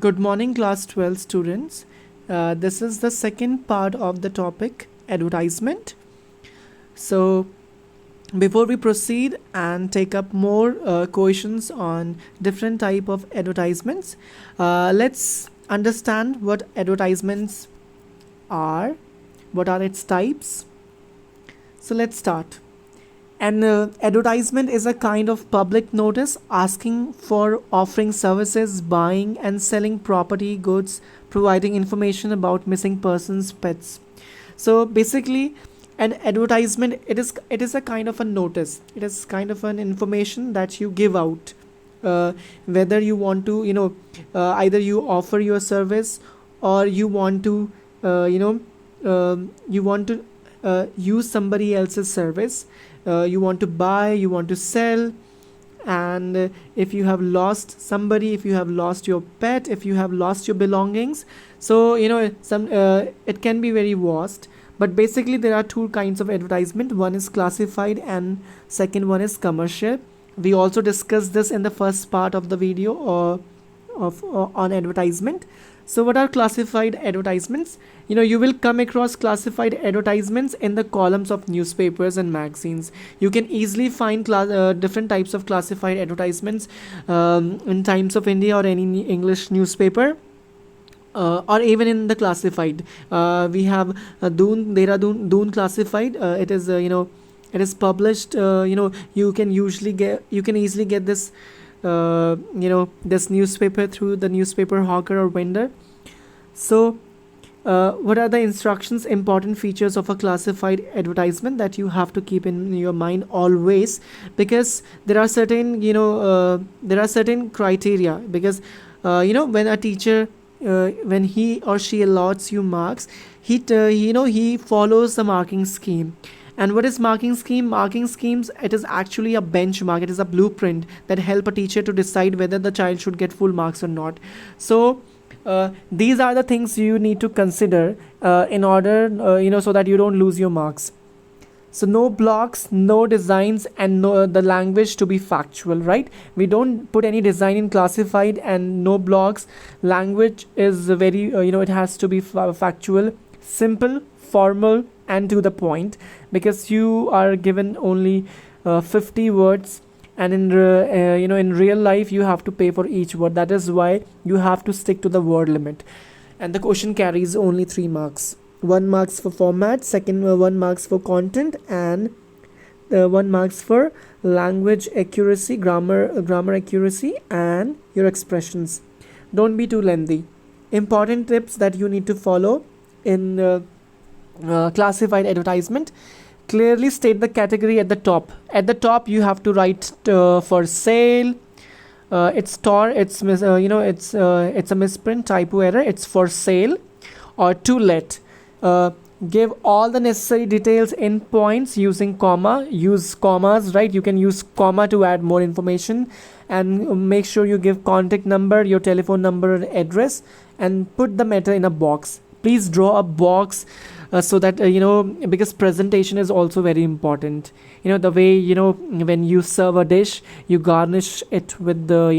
Good morning, class 12 students. This is the second part of the topic advertisement. So, before we proceed and take up more questions on different type of advertisements, let's understand what advertisements are, what are its types. So, let's start. An advertisement is a kind of public notice asking for offering services, buying and selling property, goods, providing information about missing persons, pets. So basically, an advertisement it is a kind of a notice. It is kind of an information that you give out, whether you want to either you offer your service or you want to use somebody else's service. You want to buy, you want to sell, and if you have lost somebody, if you have lost your pet, if you have lost your belongings, so it can be very vast. But basically there are two kinds of advertisement. One is classified and second one is commercial. We also discussed this in the first part of the video on advertisement. So what are classified advertisements? You will come across classified advertisements in the columns of newspapers and magazines. You can easily find different types of classified advertisements in Times of India or any English newspaper. Or even in the classified, we have Doon classified. It is published. You can easily get this this newspaper through the newspaper hawker or vendor. So what are the instructions, important features of a classified advertisement that you have to keep in your mind always, because there are certain criteria, because when a teacher when he or she allots you marks, he follows the marking scheme. And what is marking scheme? Marking schemes, it is actually a benchmark. It is a blueprint that help a teacher to decide whether the child should get full marks or not. So these are the things you need to consider in order so that you don't lose your marks. So no blocks, no designs, and no the language to be factual, right? We don't put any design in classified, and no blocks. Language is very it has to be factual, simple, formal, and to the point, because you are given only 50 words, and in real life you have to pay for each word. That is why you have to stick to the word limit, and the question carries only 3 marks. 1 marks for format, second 1 marks for content, and 1 marks for language accuracy, grammar accuracy, and your expressions. Don't be too lengthy. Important tips that you need to follow in classified advertisement: clearly state the category at the top. At the top you have to write for sale. It's a misprint, typo error. It's for sale or to let. Give all the necessary details in points using comma. Use commas, right? You can use comma to add more information, and make sure you give contact number, your telephone number, address, and put the matter in a box. Please draw a box so that because presentation is also very important. The way when you serve a dish, you garnish it with the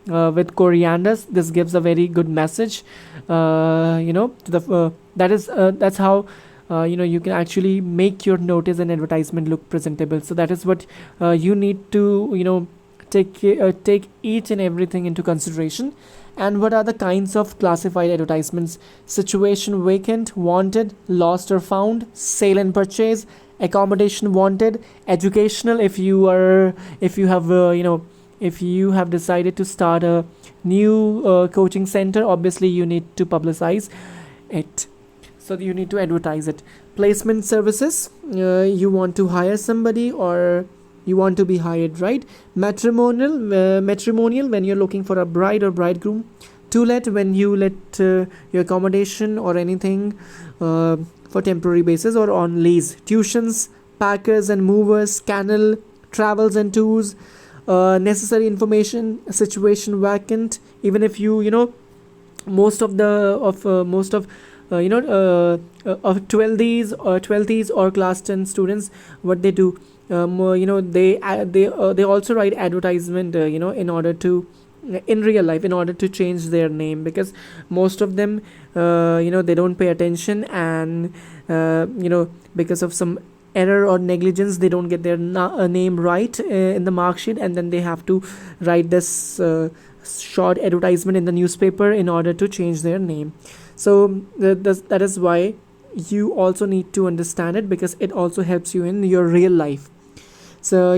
with corianders. This gives a very good message to the that's how you can actually make your notice and advertisement look presentable. So that is what you need to take each and everything into consideration. And what are the kinds of classified advertisements? Situation, vacant, wanted, lost or found, sale and purchase, accommodation, wanted, educational. If you have decided to start a new coaching center, obviously you need to publicize it, so you need to advertise it. Placement services, you want to hire somebody or you want to be hired, right? Matrimonial, when you're looking for a bride or bridegroom. To let, when you let your accommodation or anything for temporary basis or on lease. Tuitions, packers and movers, canal, travels and tours. Necessary information, situation, vacant. Even if most of 12th or class 10 students, what they do, they also write advertisement in order to in real life in order to change their name, because most of them they don't pay attention, and because of some error or negligence they don't get their name right in the mark sheet, and then they have to write this short advertisement in the newspaper in order to change their name. So that is why you also need to understand it, because it also helps you in your real life. So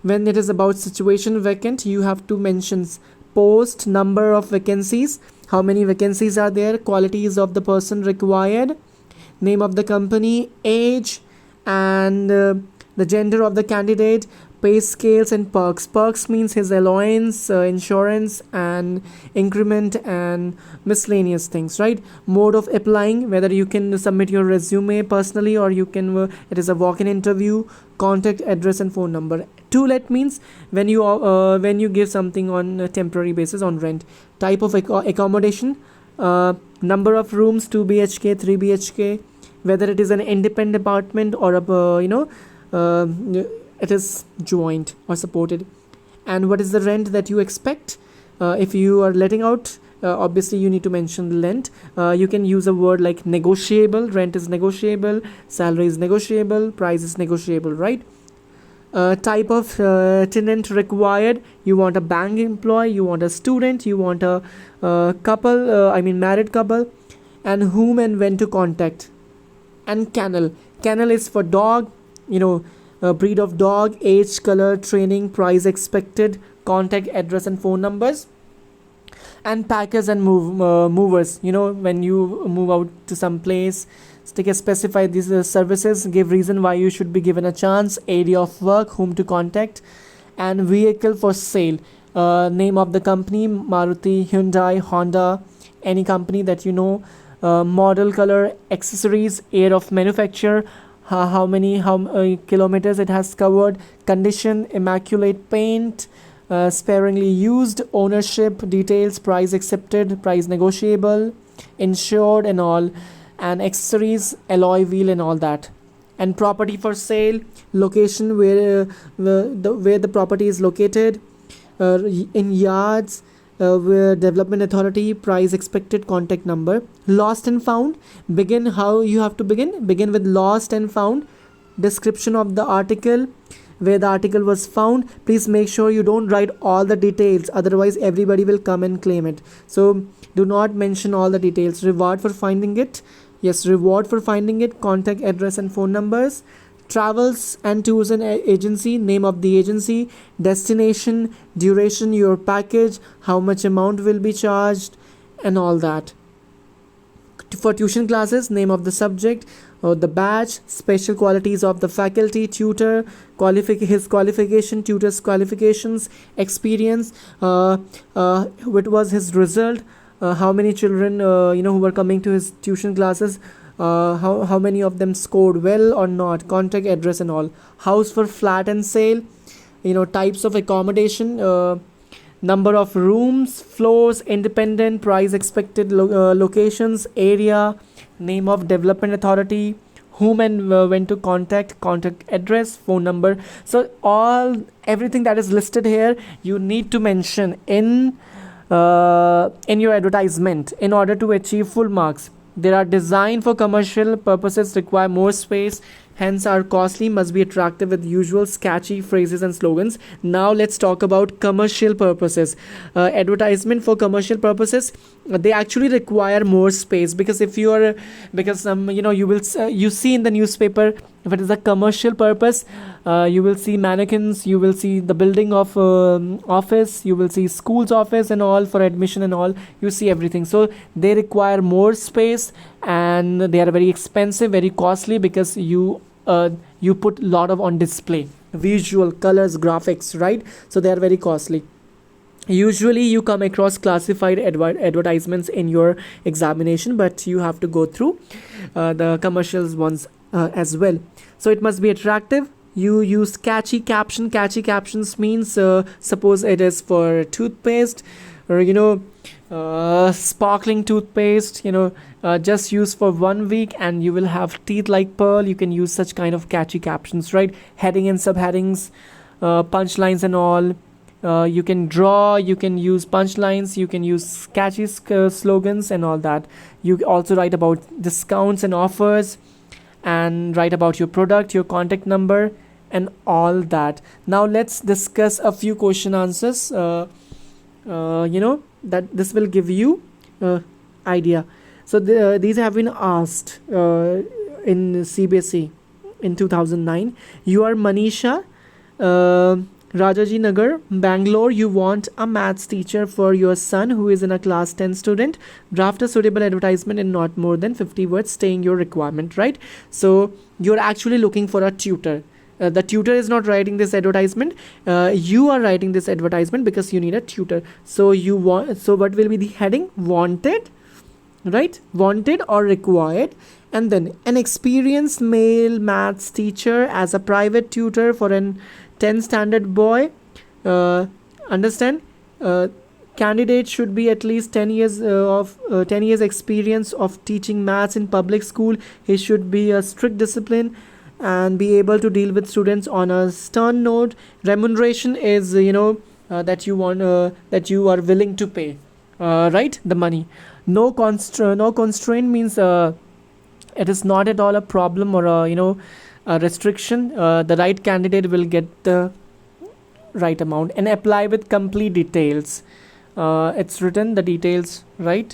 when it is about situation vacant, you have to mention post, number of vacancies, how many vacancies are there, qualities of the person required, name of the company, age, and the gender of the candidate, pay scales, and perks. Perks means his allowance, insurance, and increment, and miscellaneous things, right? Mode of applying, whether you can submit your resume personally or you can it is a walk-in interview, contact address and phone number. To let means when you give something on a temporary basis on rent. Type of accommodation, number of rooms, 2 BHK, 3 BHK, whether it is an independent apartment or it is joint or supported, and what is the rent that you expect. If you are letting out, obviously you need to mention the rent. You can use a word like negotiable, rent is negotiable, salary is negotiable, price is negotiable, right? Type of tenant required, you want a bank employee, you want a student, you want a couple, married couple, and whom and when to contact. And kennel is for dog, breed of dog, age, color, training, price expected, contact address and phone numbers. And packers and movers, when you move out to some place, specify these services, give reason why you should be given a chance, area of work, whom to contact. And vehicle for sale, name of the company, Maruti, Hyundai, Honda, any company that model, color, accessories, year of manufacture, how many kilometers it has covered, condition, immaculate paint, sparingly used, ownership details, price accepted, price negotiable, insured and all, and accessories, alloy wheel and all that. And property for sale, location, where the property is located, in yards, where development authority, price expected, contact number. Lost and found, begin how you have to begin with lost and found, description of the article, where the article was found. Please make sure you don't write all the details, otherwise everybody will come and claim it. So do not mention all the details. Reward for finding it, contact address and phone numbers. Travels and tours and agency, name of the agency, destination, duration, your package, how much amount will be charged, and all that. For tuition classes, name of the subject, the batch, special qualities of the faculty, tutor, his qualification, tutor's qualifications, experience, what was his result, how many children who were coming to his tuition classes, how many of them scored well or not, contact address and all. House for flat and sale, types of accommodation, number of rooms, floors, independent, price expected, locations, area, name of development authority, whom and when to contact address, phone number. So everything that is listed here you need to mention in your advertisement in order to achieve full marks. They are designed for commercial purposes, require more space, hence are costly, must be attractive with usual sketchy phrases and slogans. Now let's talk about commercial purposes. Advertisement for commercial purposes, they actually require more space, because you will you see in the newspaper, if it is a commercial purpose, you will see mannequins, you will see the building of office, you will see school's office and all for admission and all, you see everything. So they require more space, and they are very expensive, very costly, because you put a lot of on display, visual, colors, graphics, right? So they are very costly. Usually you come across classified advertisements in your examination, but you have to go through the commercials ones as well. So it must be attractive. You use catchy caption. Catchy captions means suppose it is for toothpaste, or sparkling toothpaste, just use for 1 week and you will have teeth like pearl. You can use such kind of catchy captions, right? Heading and subheadings, punchlines and all, You can draw, you can use punchlines, you can use catchy slogans and all that. You also write about discounts and offers, and write about your product, your contact number, and all that. Now let's discuss a few question answers, that this will give you idea. So these have been asked in CBSE in 2009. You are Manisha, Rajaji Nagar, Bangalore. You want a maths teacher for your son who is in a class 10 student. Draft a suitable advertisement in not more than 50 words stating your requirement, right? So you're actually looking for a tutor. The tutor is not writing this advertisement. You are writing this advertisement because you need a tutor. So what will be the heading? Wanted, right? Wanted or required. And then an experienced male maths teacher as a private tutor for an 10 standard boy. Understand? Candidate should be at least 10 years of 10 years experience of teaching maths in public school. He should be a strict discipline and be able to deal with students on a stern note. Remuneration is that you want that you are willing to pay, right? The money. No constraint means it is not at all a problem or a restriction. The right candidate will get the right amount. And apply with complete details. It's written the details, right?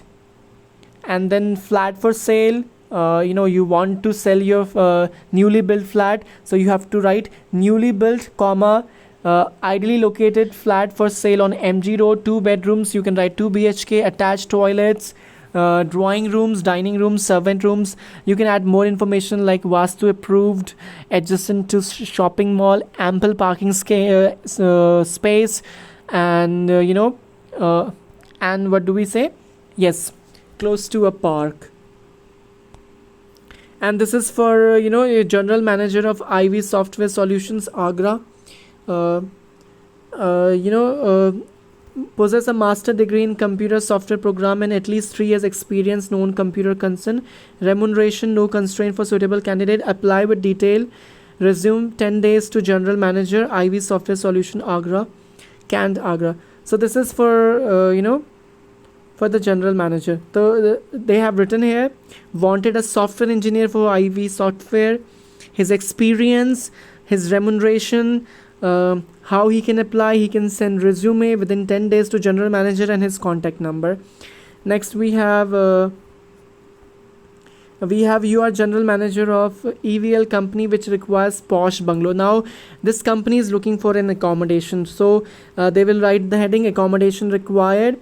And then flat for sale. You want to sell your newly built flat, so you have to write newly built, comma, ideally located flat for sale on MG Road, 2 bedrooms. You can write 2 BHK, attached toilets, drawing rooms, dining rooms, servant rooms. You can add more information like Vastu approved, adjacent to shopping mall, ample parking space, and and what do we say? Yes, close to a park. And this is for a general manager of IV Software Solutions, Agra. Possess a master degree in computer software program and at least 3 years experience known computer concern. Remuneration, no constraint for suitable candidate. Apply with detail. Resume 10 days to general manager, IV Software Solution, Agra, Canned, Agra. So this is for for the general manager. So they have written here, wanted a software engineer for IV software, his experience, his remuneration, how he can apply. He can send resume within 10 days to general manager and his contact number. Next we have you are general manager of EVL company which requires posh bungalow. Now this company is looking for an accommodation, so they will write the heading, accommodation required,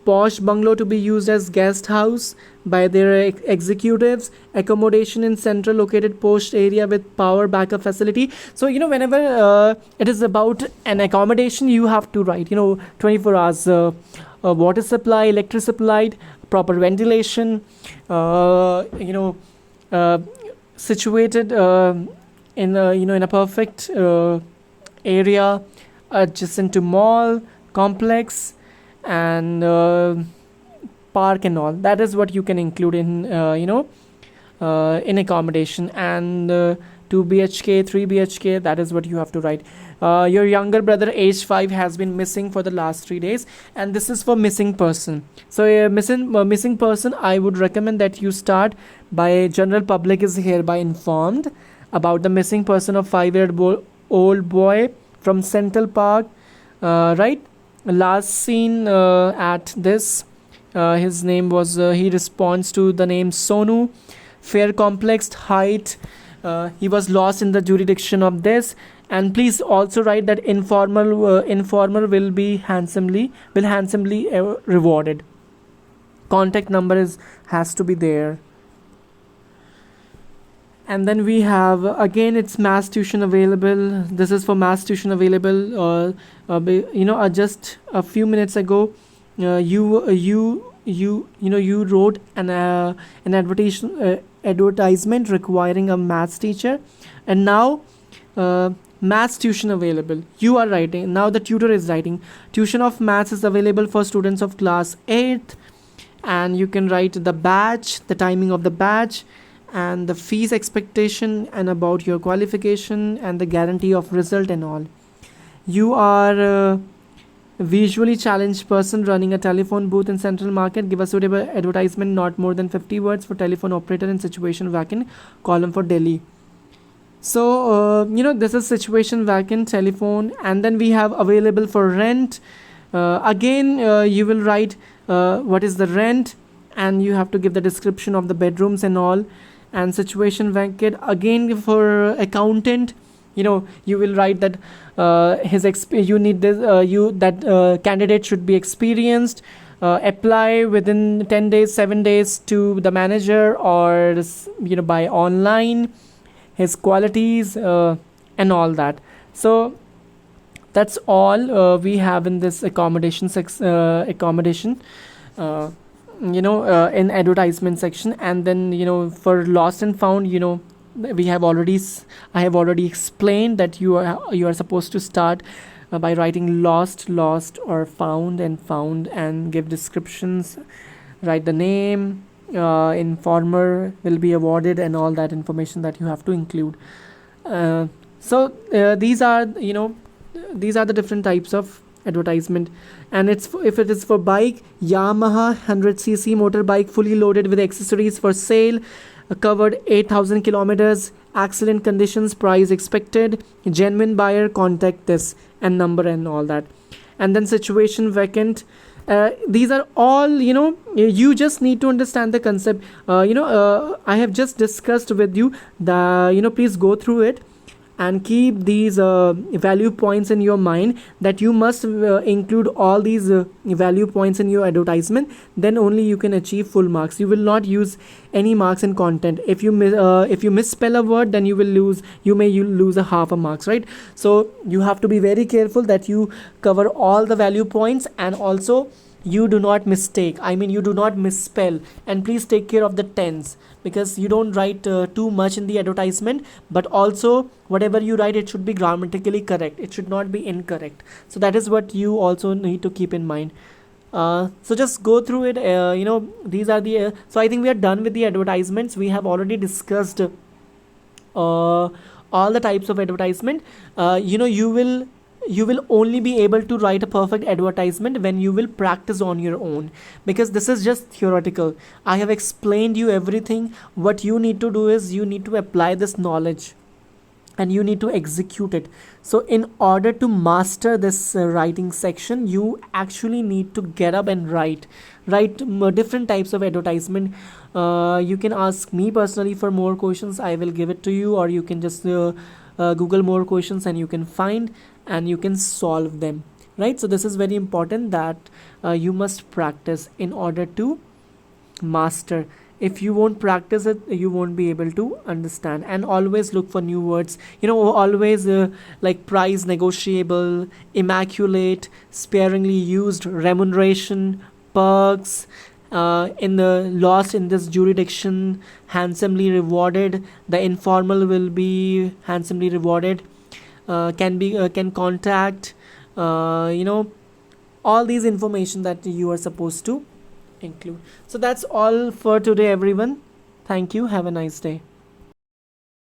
posh bungalow to be used as guest house by their executives, accommodation in central located post area with power backup facility. So whenever it is about an accommodation, you have to write 24 hours water supply, electric supply, proper ventilation, situated in a perfect area adjacent to mall complex and park and all. That is what you can include in in accommodation. And 2 BHK, 3 BHK, that is what you have to write. Your younger brother age 5 has been missing for the last 3 days, and this is for missing person. So missing person, I would recommend that you start by general public is hereby informed about the missing person of 5-year-old boy from Central Park, right? Last seen at this, his name was he responds to the name Sonu, fair complex height. He was lost in the jurisdiction of this. And please also write that informer will be handsomely rewarded. Contact number has to be there. And then we have again, it's mass tuition available. This is for mass tuition available. Just a few minutes ago, you wrote an advertisement requiring a maths teacher, and now maths tuition available. You are writing now. The tutor is writing tuition of maths is available for students of class 8, and you can write the batch, the timing of the batch, and the fees expectation, and about your qualification and the guarantee of result and all. You are Visually challenged person running a telephone booth in central market. Give a suitable advertisement, not more than 50 words, for telephone operator in situation vacant column for Delhi. So this is situation vacant telephone, and then we have available for rent. Again, you will write what is the rent, and you have to give the description of the bedrooms and all. And situation vacant again for accountant. You will write that you need this you that candidate should be experienced, apply within 10 days, 7 days to the manager, or by online, his qualities, and all that. So that's all we have in this accommodation, in advertisement section. And then for lost and found, we have already I have already explained that you are supposed to start by writing lost, or found, and give descriptions, write the name, informer will be awarded, and all that information that you have to include. These are the different types of advertisement. And if it is for bike, Yamaha 100cc motorbike fully loaded with accessories for sale, covered 8,000 kilometers, excellent conditions, price expected, genuine buyer, contact this and number and all that. And then situation vacant, these are all, you just need to understand the concept. I have just discussed with you the, please go through it and keep these value points in your mind, that you must include all these value points in your advertisement. Then only you can achieve full marks. You will not use any marks in content. If you misspell a word, then you may lose a half a marks, right? So you have to be very careful that you cover all the value points, and also you do not you do not misspell. And please take care of the tense, because you don't write too much in the advertisement, but also whatever you write, it should be grammatically correct, it should not be incorrect. So that is what you also need to keep in mind. So just go through it. These are the so I think we are done with the advertisements. We have already discussed all the types of advertisement. You will only be able to write a perfect advertisement when you will practice on your own, because this is just theoretical. I have explained you everything. What you need to do is you need to apply this knowledge, and you need to execute it. So in order to master this writing section, you actually need to get up and write different types of advertisement. You can ask me personally for more questions, I will give it to you, or you can just Google more questions and you can find and you can solve them, right? So this is very important, that you must practice in order to master. If you won't practice it, you won't be able to understand. And always look for new words, always like price, negotiable, immaculate, sparingly used, remuneration, perks, in the lost in this jurisdiction, handsomely rewarded. The informal will be handsomely rewarded, can contact, all these information that you are supposed to include. So that's all for today, everyone. Thank you. Have a nice day.